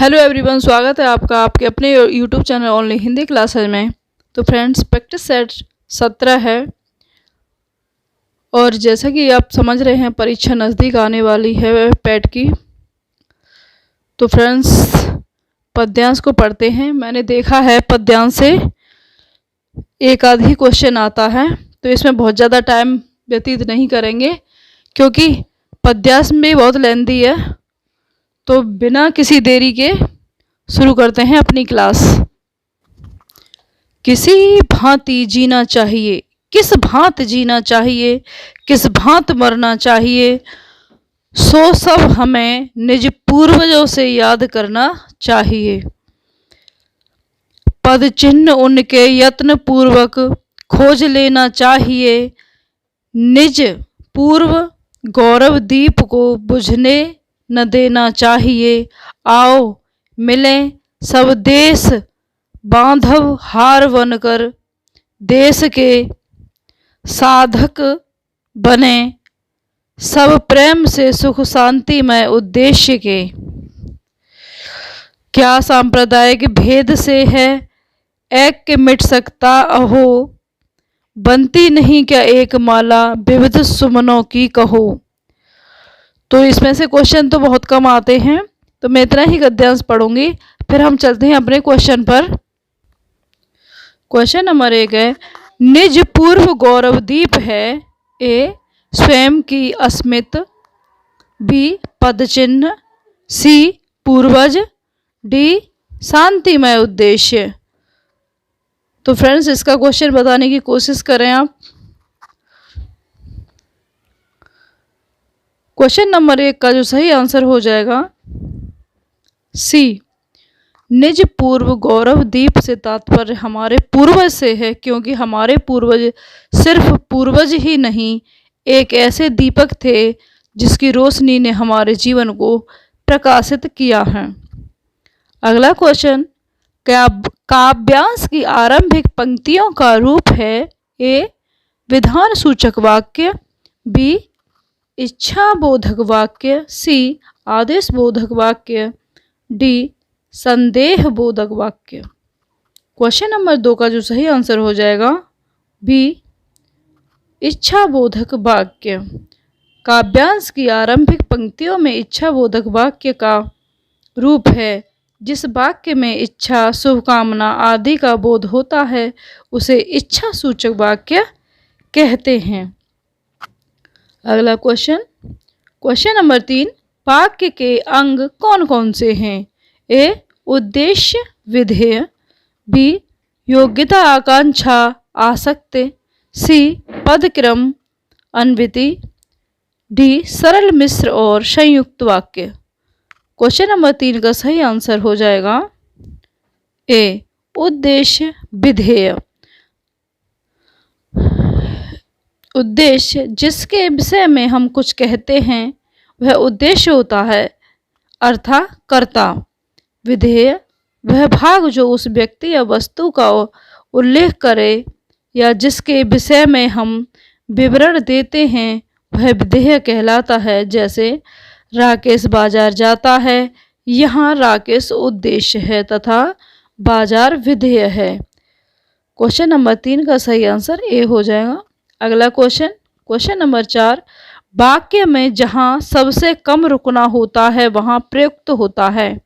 Hello everyone, स्वागत है आपका आपके अपने YouTube channel only Hindi classes में। तो फ्रेंड्स, प्रैक्टिस सेट 17 है और जैसा कि आप समझ रहे हैं परीक्षा नज़दीक आने वाली है पैट की। तो फ्रेंड्स, पद्यांश को पढ़ते हैं। मैंने देखा है पद्यांश से एक आध ही क्वेश्चन आता है, तो इसमें बहुत ज़्यादा टाइम व्यतीत नहीं करेंगे क्योंकि पद्यांश भी बहुत लेंथी है। तो बिना किसी देरी के शुरू करते हैं अपनी क्लास। किसी भांति जीना चाहिए, किस भांत जीना चाहिए, किस भांत मरना चाहिए, सो सब हमें निज पूर्वजों से याद करना चाहिए। पद चिन्ह उनके यत्न पूर्वक खोज लेना चाहिए, निज पूर्व गौरव दीप को बुझने न देना चाहिए। आओ मिलें सब देश बांधव हार बनकर, देश के साधक बने सब प्रेम से सुख शांतिमय उद्देश्य के। क्या सांप्रदायिक भेद से है ऐक्य मिट सकता अहो, बनती नहीं क्या एक माला विविध सुमनों की कहो। तो इसमें से क्वेश्चन तो बहुत कम आते हैं, तो मैं इतना ही गद्यांश पढ़ूंगी, फिर हम चलते हैं अपने क्वेश्चन पर। क्वेश्चन नंबर 1 है, निज पूर्व गौरव दीप है। ए स्वयं की अस्मित, बी पद चिन्ह, सी पूर्वज, डी शांतिमय उद्देश्य। तो फ्रेंड्स, इसका क्वेश्चन बताने की कोशिश करें आप। क्वेश्चन नंबर 1 का जो सही आंसर हो जाएगा सी, निज पूर्व गौरव दीप से तात्पर्य हमारे पूर्वज से है, क्योंकि हमारे पूर्वज सिर्फ पूर्वज ही नहीं, एक ऐसे दीपक थे जिसकी रोशनी ने हमारे जीवन को प्रकाशित किया है। अगला क्वेश्चन, काव्यांश की आरंभिक पंक्तियों का रूप है। ए विधान सूचक वाक्य, बी इच्छा बोधक वाक्य, सी आदेश बोधक वाक्य, डी संदेह बोधक वाक्य। क्वेश्चन नंबर 2 का जो सही आंसर हो जाएगा बी इच्छा बोधक वाक्य। काव्यांश की आरंभिक पंक्तियों में इच्छा बोधक वाक्य का रूप है। जिस वाक्य में इच्छा, शुभकामना आदि का बोध होता है उसे इच्छा सूचक वाक्य कहते हैं। अगला क्वेश्चन, क्वेश्चन नंबर 3, वाक्य के अंग कौन कौन से हैं। ए उद्देश्य विधेय, बी योग्यता आकांक्षा आसक्ति, सी पदक्रम अन्विति, डी सरल मिश्र और संयुक्त वाक्य। क्वेश्चन नंबर 3 का सही आंसर हो जाएगा ए उद्देश्य विधेय। उद्देश्य जिसके विषय में हम कुछ कहते हैं वह उद्देश्य होता है, अर्थात कर्ता। विधेय वह भाग जो उस व्यक्ति या वस्तु का उल्लेख करे या जिसके विषय में हम विवरण देते हैं वह विधेय कहलाता है। जैसे राकेश बाजार जाता है, यहाँ राकेश उद्देश्य है तथा बाजार विधेय है। क्वेश्चन नंबर 3 का सही आंसर ए हो जाएगा। अगला क्वेश्चन, क्वेश्चन नंबर 4, वाक्य में जहाँ सबसे कम रुकना होता है वहाँ प्रयुक्त होता है।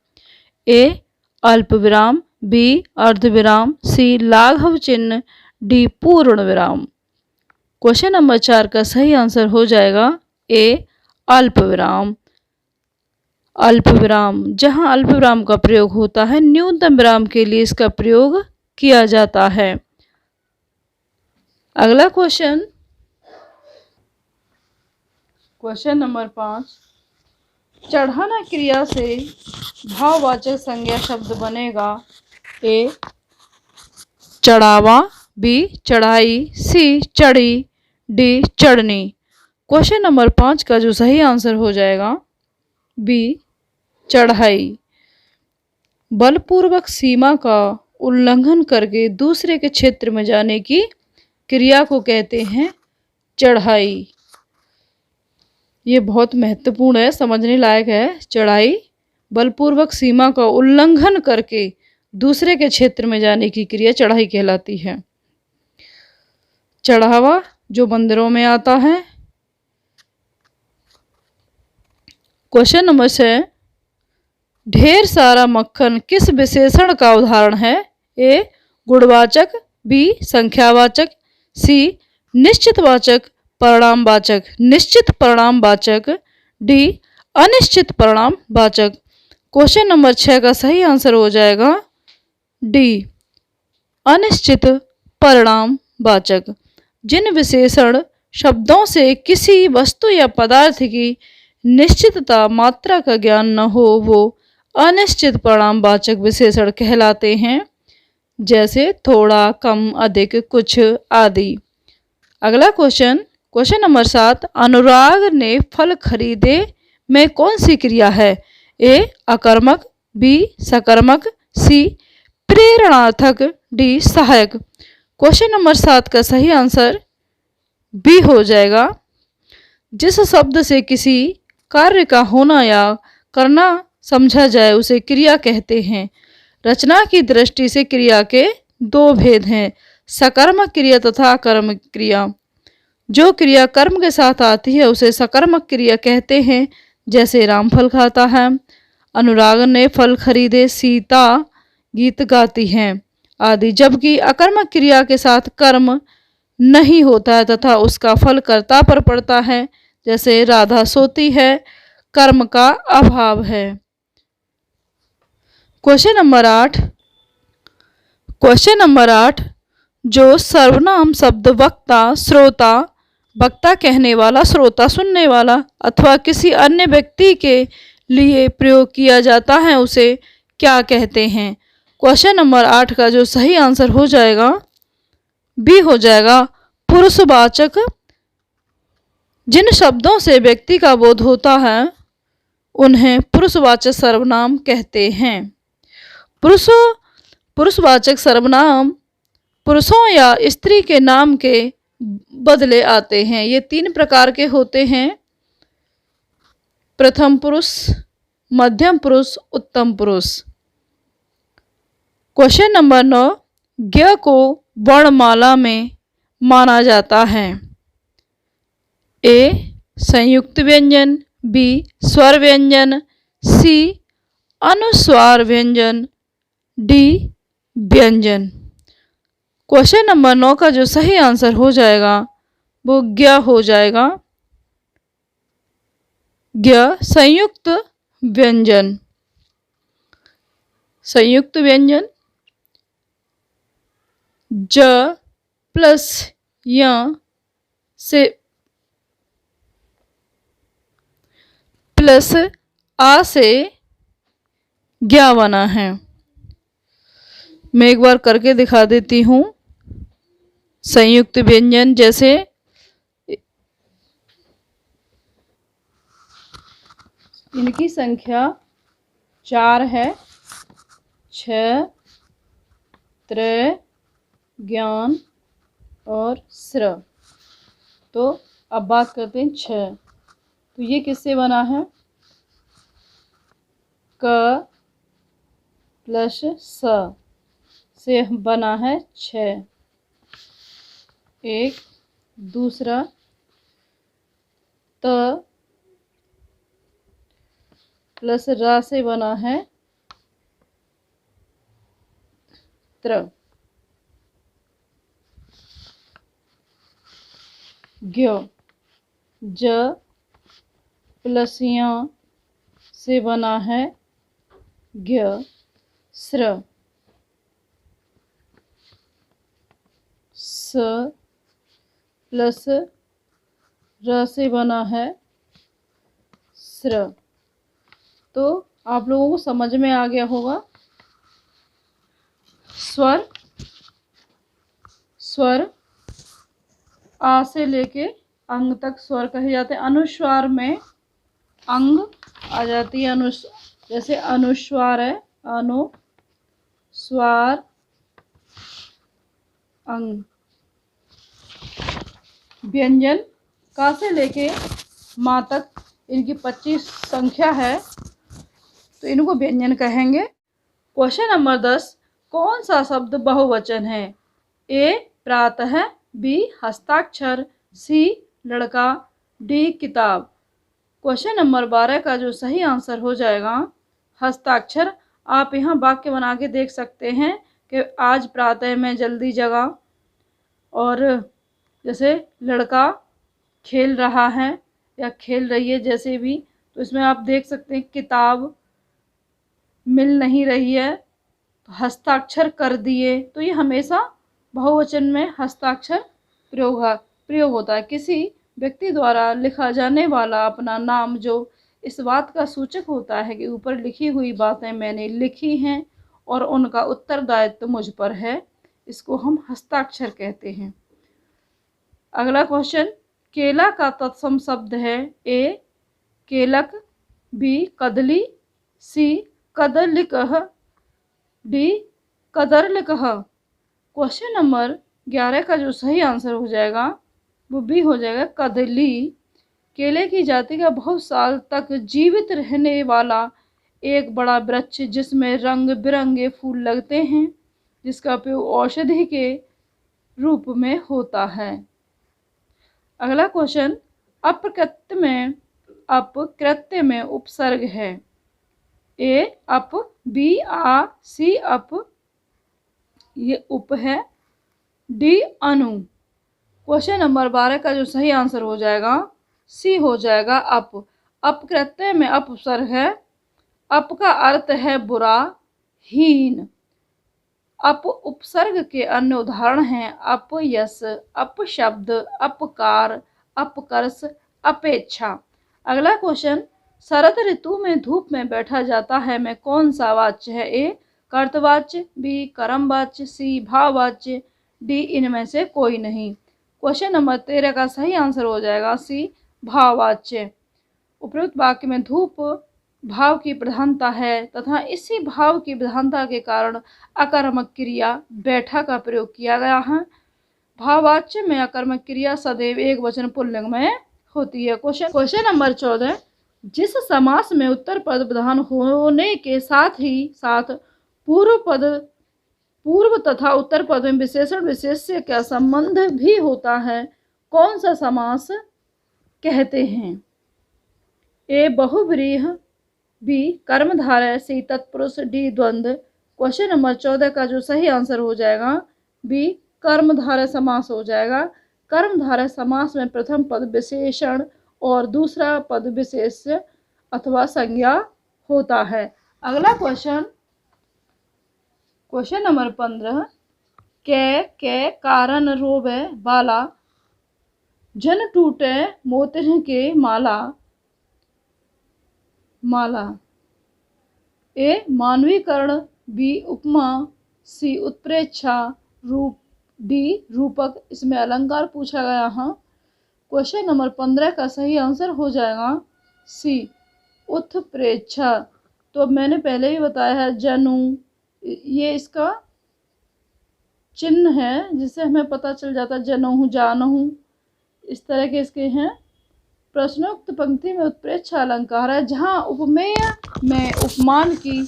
ए अल्प विराम, बी अर्ध विराम, सी लाघव चिन्ह, डी पूर्ण विराम। क्वेश्चन नंबर 4 का सही आंसर हो जाएगा ए अल्प विराम। अल्प विराम, जहाँ अल्प विराम का प्रयोग होता है न्यूनतम विराम के लिए इसका प्रयोग किया जाता है। अगला क्वेश्चन, क्वेश्चन नंबर 5, चढ़ाना क्रिया से भाववाचक संज्ञा शब्द बनेगा। ए चढ़ावा, बी चढ़ाई, सी चढ़ी, डी चढ़नी। क्वेश्चन नंबर 5 का जो सही आंसर हो जाएगा बी चढ़ाई। बलपूर्वक सीमा का उल्लंघन करके दूसरे के क्षेत्र में जाने की क्रिया को कहते हैं चढ़ाई। ये बहुत महत्वपूर्ण है, समझने लायक है। चढ़ाई बलपूर्वक सीमा का उल्लंघन करके दूसरे के क्षेत्र में जाने की क्रिया चढ़ाई कहलाती है। चढ़ावा जो मंदिरों में आता है। क्वेश्चन नंबर 6, ढेर सारा मक्खन किस विशेषण का उदाहरण है? ए गुणवाचक, बी संख्यावाचक, सी निश्चितवाचक परिणामवाचक, निश्चित परिणामवाचक, डी अनिश्चित परिणामवाचक। क्वेश्चन नंबर 6 का सही आंसर हो जाएगा डी अनिश्चित परिणामवाचक। जिन विशेषण शब्दों से किसी वस्तु या पदार्थ की निश्चितता मात्रा का ज्ञान न हो वो अनिश्चित परिणामवाचक विशेषण कहलाते हैं, जैसे थोड़ा, कम, अधिक, कुछ आदि। अगला क्वेश्चन नंबर 7, अनुराग ने फल खरीदे में कौन सी क्रिया है? ए अकर्मक, बी सकर्मक, सी प्रेरणार्थक, डी सहायक। क्वेश्चन नंबर 7 का सही आंसर बी हो जाएगा। जिस शब्द से किसी कार्य का होना या करना समझा जाए उसे क्रिया कहते हैं। रचना की दृष्टि से क्रिया के दो भेद हैं, सकर्मक क्रिया तथा अकर्मक क्रिया। जो क्रिया कर्म के साथ आती है उसे सकर्मक क्रिया कहते हैं, जैसे राम फल खाता है, अनुराग ने फल खरीदे, सीता गीत गाती हैं आदि। जबकि अकर्मक क्रिया के साथ कर्म नहीं होता है तथा उसका फल कर्ता पर पड़ता है, जैसे राधा सोती है, कर्म का अभाव है। क्वेश्चन नंबर 8, जो सर्वनाम शब्द वक्ता, श्रोता, वक्ता कहने वाला, श्रोता सुनने वाला अथवा किसी अन्य व्यक्ति के लिए प्रयोग किया जाता है उसे क्या कहते हैं? क्वेश्चन नंबर 8 का जो सही आंसर हो जाएगा बी हो जाएगा, पुरुषवाचक। जिन शब्दों से व्यक्ति का बोध होता है उन्हें पुरुषवाचक सर्वनाम कहते हैं। पुरुषवाचक सर्वनाम पुरुषों या स्त्री के नाम के बदले आते हैं। ये 3 प्रकार के होते हैं, प्रथम पुरुष, मध्यम पुरुष, उत्तम पुरुष। क्वेश्चन नंबर 9, ज्ञ को वर्णमाला में माना जाता है। ए संयुक्त व्यंजन, बी स्वर व्यंजन, सी अनुस्वार व्यंजन, डी व्यंजन। क्वेश्चन नंबर 9 का जो सही आंसर हो जाएगा वो ज्ञ हो जाएगा। ज्ञ संयुक्त व्यंजन। संयुक्त व्यंजन ज प्लस य से प्लस आ से ज्ञ बना है। मैं एक बार करके दिखा देती हूँ। संयुक्त व्यंजन जैसे इनकी संख्या 4 है, 6, त्रय, ज्ञान और स्र। तो अब बात करते हैं 6। तो ये किससे बना है? क प्लस स से बना है 6। एक दूसरा त प्लस रा से बना है त्र। ज्ञ ज प्लस य से बना है ज्ञ। स्र स प्लस र से बना है स्र। तो आप लोगों को समझ में आ गया होगा। स्वर आ से लेके अंग तक स्वर कहे जाते हैं। अनुस्वार में अंग आ जाती है, जैसे अनुस्वार है, अनुस्वार अंग। व्यंजन का से लेके माँ तक इनकी 25 संख्या है। तो इनको व्यंजन कहेंगे। क्वेश्चन नंबर 10, कौन सा शब्द बहुवचन है? ए प्रातः, बी हस्ताक्षर, सी लड़का, डी किताब। क्वेश्चन नंबर 12 का जो सही आंसर हो जाएगा हस्ताक्षर। आप यहाँ वाक्य बना के देख सकते हैं कि आज प्रातः में जल्दी जगा, और जैसे लड़का खेल रहा है या खेल रही है जैसे भी, तो इसमें आप देख सकते हैं किताब मिल नहीं रही है तो हस्ताक्षर कर दिए। तो ये हमेशा बहुवचन में हस्ताक्षर प्रयोग होता है। किसी व्यक्ति द्वारा लिखा जाने वाला अपना नाम जो इस बात का सूचक होता है कि ऊपर लिखी हुई बातें मैंने लिखी हैं और उनका उत्तरदायित्व मुझ पर है, इसको हम हस्ताक्षर कहते हैं। अगला क्वेश्चन, केला का तत्सम शब्द है? ए केलक, बी कदली, सी कदलिकः, डी कदरलिकः। क्वेश्चन नंबर 11 का जो सही आंसर हो जाएगा वो बी हो जाएगा कदली। केले की जाति का बहुत साल तक जीवित रहने वाला एक बड़ा वृक्ष जिसमें रंग बिरंगे फूल लगते हैं, जिसका उपयोग औषधि के रूप में होता है। अगला क्वेश्चन, अपकृत्य में उपसर्ग है? ए अप, बी आ, सी अप, ये उप है, डी अनु। क्वेश्चन नंबर 12 का जो सही आंसर हो जाएगा सी हो जाएगा अप। अपकृत्य में उपसर्ग है। अप का अर्थ है बुरा, हीन। अप उपसर्ग के अन्य उदाहरण हैं अपयश, अपशब्द, अपकार, अपकर्ष, अपेक्षा। अगला क्वेश्चन, शरद ऋतु में धूप में बैठा जाता है में कौन सा वाच्य है? ए कर्तवाच्य, बी कर्मवाच्य, सी भाववाच्य, डी इनमें से कोई नहीं। क्वेश्चन नंबर 13 का सही आंसर हो जाएगा सी भाववाच्य। उपयुक्त वाक्य में धूप भाव की प्रधानता है तथा इसी भाव की प्रधानता के कारण अकर्मक क्रिया बैठा का प्रयोग किया गया है। भाववाच्य में अकर्मक क्रिया सदैव एक वचन पुल्लिंग में होती है। क्वेश्चन नंबर 14, जिस समास में उत्तर पद प्रधान होने के साथ ही साथ पूर्व तथा उत्तर पद में विशेषण विशेष्य का संबंध भी होता है, कौन सा समास कहते हैं? ए बहुव्रीहि, बी कर्मधारय, सी तत्पुरुष, डी द्वंद्व। क्वेश्चन नंबर 14 का जो सही आंसर हो जाएगा बी कर्मधारय समास हो जाएगा। कर्मधारय समास में प्रथम पद विशेषण और दूसरा पद विशेष्य अथवा संज्ञा होता है। अगला क्वेश्चन नंबर 15, के कारण रोवे बाला, जन टूटे मोतिन के माला। ए मानवीकरण, बी उपमा, सी उत्प्रेक्षा, डी रूपक। इसमें अलंकार पूछा गया है। क्वेश्चन नंबर 15 का सही आंसर हो जाएगा सी उत्प्रेक्षा। तो मैंने पहले ही बताया है जनु, ये इसका चिन्ह है जिससे हमें पता चल जाता है जनहु जानहु, इस तरह के इसके हैं। प्रश्नोक्त पंक्ति में उत्प्रेक्षा अलंकार है। जहाँ उपमेय में उपमान की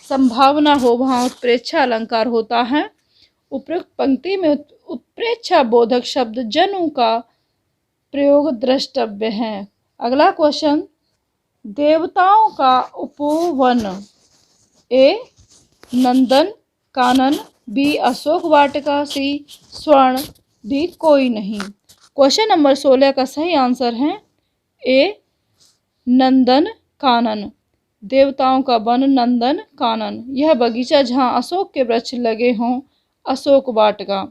संभावना हो वहाँ उत्प्रेक्षा अलंकार होता है। उपयुक्त पंक्ति में उत्प्रेक्षा बोधक शब्द जनु का प्रयोग द्रष्टव्य है। अगला क्वेश्चन, देवताओं का उपवन? ए नंदन कानन, बी अशोक वाटिका, सी स्वर्ण, डी कोई नहीं। क्वेश्चन नंबर 16 का सही आंसर है ए नंदन कानन। देवताओं का वन नंदन कानन, यह बगीचा जहाँ अशोक के वृक्ष लगे हों अशोक वाटिका।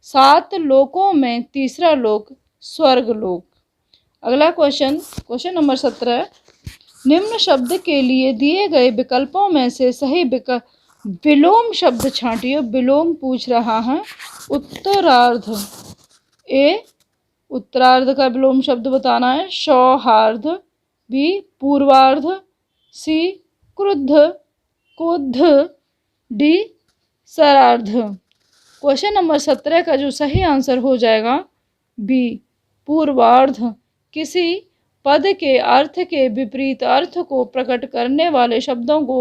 7 लोकों में तीसरा लोक स्वर्ग लोक। अगला क्वेश्चन नंबर 17, निम्न शब्द के लिए दिए गए विकल्पों में से सही विलोम शब्द छांटिए। विलोम पूछ रहा है। उत्तरार्ध, ए उत्तरार्ध का विलोम शब्द बताना है सौहार्द, बी पूर्वार्ध, सी क्रुद्ध, डी सरार्ध। क्वेश्चन नंबर 17 का जो सही आंसर हो जाएगा बी पूर्वार्ध। किसी पद के अर्थ के विपरीत अर्थ को प्रकट करने वाले शब्दों को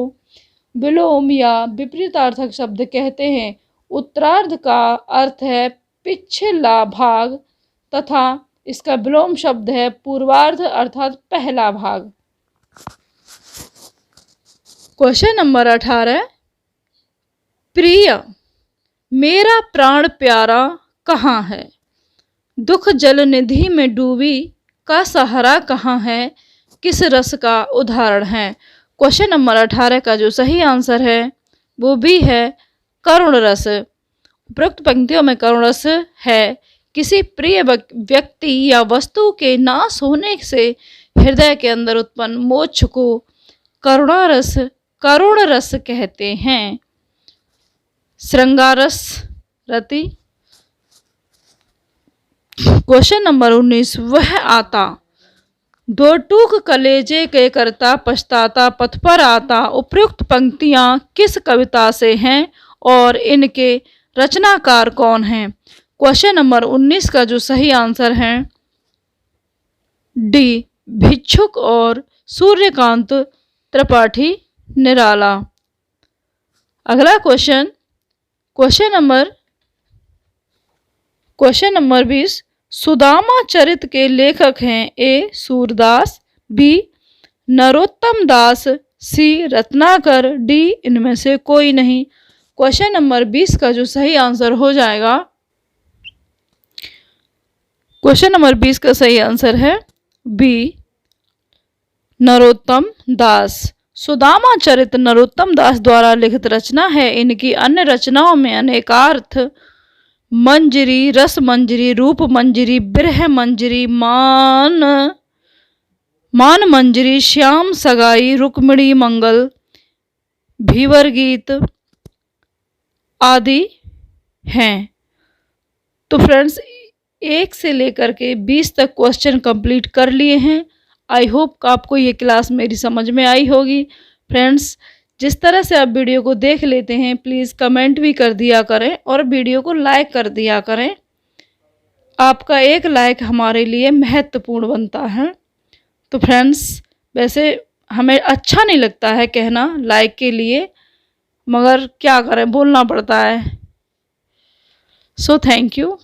विलोम या विपरीतार्थक शब्द कहते हैं। उत्तरार्ध का अर्थ है पिछला भाग तथा इसका विलोम शब्द है पूर्वार्ध अर्थात पहला भाग। क्वेश्चन नंबर 18, प्रिय मेरा प्राण प्यारा कहाँ है? दुख जल निधि में डूबी का सहारा कहाँ है? किस रस का उदाहरण है? क्वेश्चन नंबर 18 का जो सही आंसर है वो भी है करुण रस। उपरोक्त पंक्तियों में करुण रस है किसी प्रिय व्यक्ति या वस्तु के नाश होने से हृदय के अंदर उत्पन्न मोक्ष को करुण रस कहते हैं। श्रृंगारस रति। क्वेश्चन नंबर 19, वह आता दो टूक कलेजे के करता पछताता पथ पर आता। उपयुक्त पंक्तियां किस कविता से हैं और इनके रचनाकार कौन हैं? क्वेश्चन नंबर 19 का जो सही आंसर है डी, भिक्षुक और सूर्यकांत त्रिपाठी निराला। अगला क्वेश्चन नंबर 20, सुदामा चरित के लेखक हैं ए, सूरदास, बी, नरोत्तम दास, सी, रत्नाकर, डी, इनमें से कोई नहीं। क्वेश्चन नंबर 20 का जो सही आंसर हो जाएगा, क्वेश्चन नंबर 20 का सही आंसर है बी, नरोत्तम दास। सुदामा चरित नरोत्तम दास द्वारा लिखित रचना है। इनकी अन्य रचनाओं में अनेकार्थ मंजरी, रस मंजरी, रूप मंजरी, बिरह मंजरी, मान मंजरी, श्याम सगाई, रुक्मिणी मंगल, भीवर गीत आदि हैं। तो फ्रेंड्स 1 से लेकर के 20 तक क्वेश्चन कंप्लीट कर लिए हैं। आई होप आपको ये क्लास मेरी समझ में आई होगी। फ्रेंड्स जिस तरह से आप वीडियो को देख लेते हैं प्लीज़ कमेंट भी कर दिया करें और वीडियो को लाइक कर दिया करें। आपका एक लाइक हमारे लिए महत्वपूर्ण बनता है। तो फ्रेंड्स वैसे हमें अच्छा नहीं लगता है कहना लाइक के लिए, मगर क्या करें, बोलना पड़ता है। So thank you.